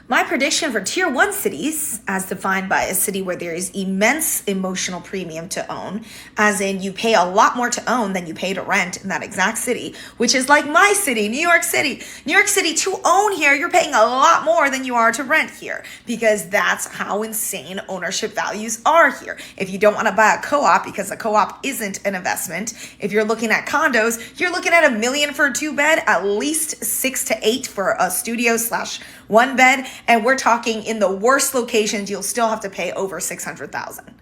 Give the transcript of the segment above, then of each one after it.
My prediction for tier one cities, as defined by a city where there is immense emotional premium to own, as in you pay a lot more to own than you pay to rent in that exact city, which is like my city, New York City. New York City, to own here, you're paying a lot more than you are to rent here, because that's how insane ownership values are here. If you don't want to buy a co-op, because a co-op isn't an investment, if you're looking at condos, you're looking at $1 million for a 2-bed, at least 6 to 8 for a studio / 1 bed. And we're talking in the worst locations, you'll still have to pay over $600,000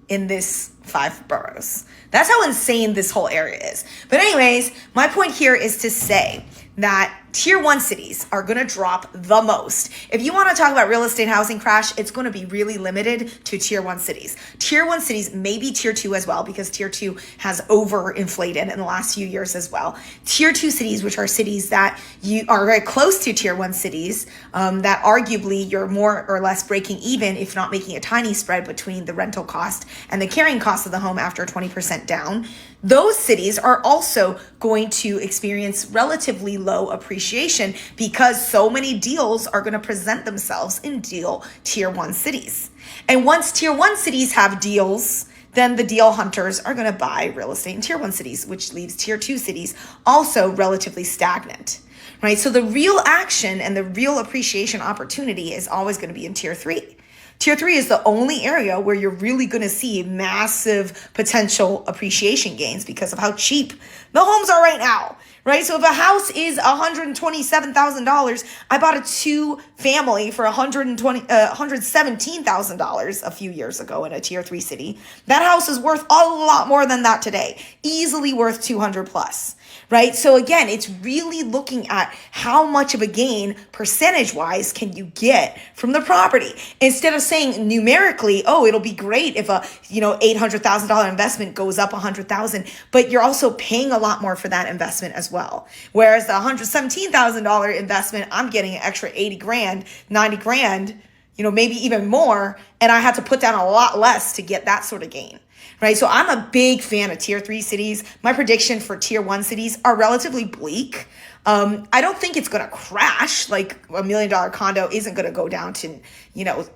in this 5 boroughs. That's how insane this whole area is. But anyways, my point here is to say that tier one cities are going to drop the most. If you want to talk about real estate housing crash, it's going to be really limited to tier one cities. Tier one cities, maybe tier two as well, because tier two has overinflated in the last few years as well. Tier two cities, which are cities that you are very close to tier one cities, that arguably you're more or less breaking even, if not making a tiny spread between the rental cost and the carrying cost of the home after 20% down. Those cities are also going to experience relatively low appreciation because so many deals are going to present themselves in tier one cities. And once tier one cities have deals, then the deal hunters are going to buy real estate in tier one cities, which leaves tier two cities also relatively stagnant, right? So the real action and the real appreciation opportunity is always going to be in tier three. Tier three is the only area where you're really going to see massive potential appreciation gains because of how cheap the homes are right now, right? So if a house is $127,000, I bought a 2-family for $117,000 a few years ago in a tier three city. That house is worth a lot more than that today, easily worth 200 plus. Right? So again, it's really looking at how much of a gain percentage-wise can you get from the property instead of saying numerically, oh, it'll be great if a $800,000 investment goes up 100,000, but you're also paying a lot more for that investment as well. Whereas the $117,000 investment, I'm getting an extra 80 grand, 90 grand, maybe even more, and I had to put down a lot less to get that sort of gain. Right. So I'm a big fan of tier three cities. My prediction for tier one cities are relatively bleak. I don't think it's going to crash. Like $1 million condo isn't going to go down to,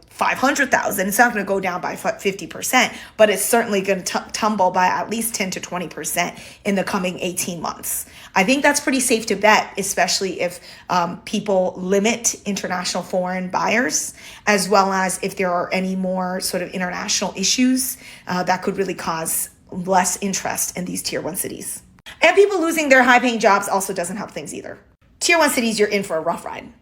500,000. It's not going to go down by 50%, but it's certainly going to tumble by at least 10 to 20% in the coming 18 months. I think that's pretty safe to bet, especially if people limit international foreign buyers, as well as if there are any more sort of international issues that could really cause less interest in these tier one cities. And people losing their high paying jobs also doesn't help things either. Tier one cities, you're in for a rough ride.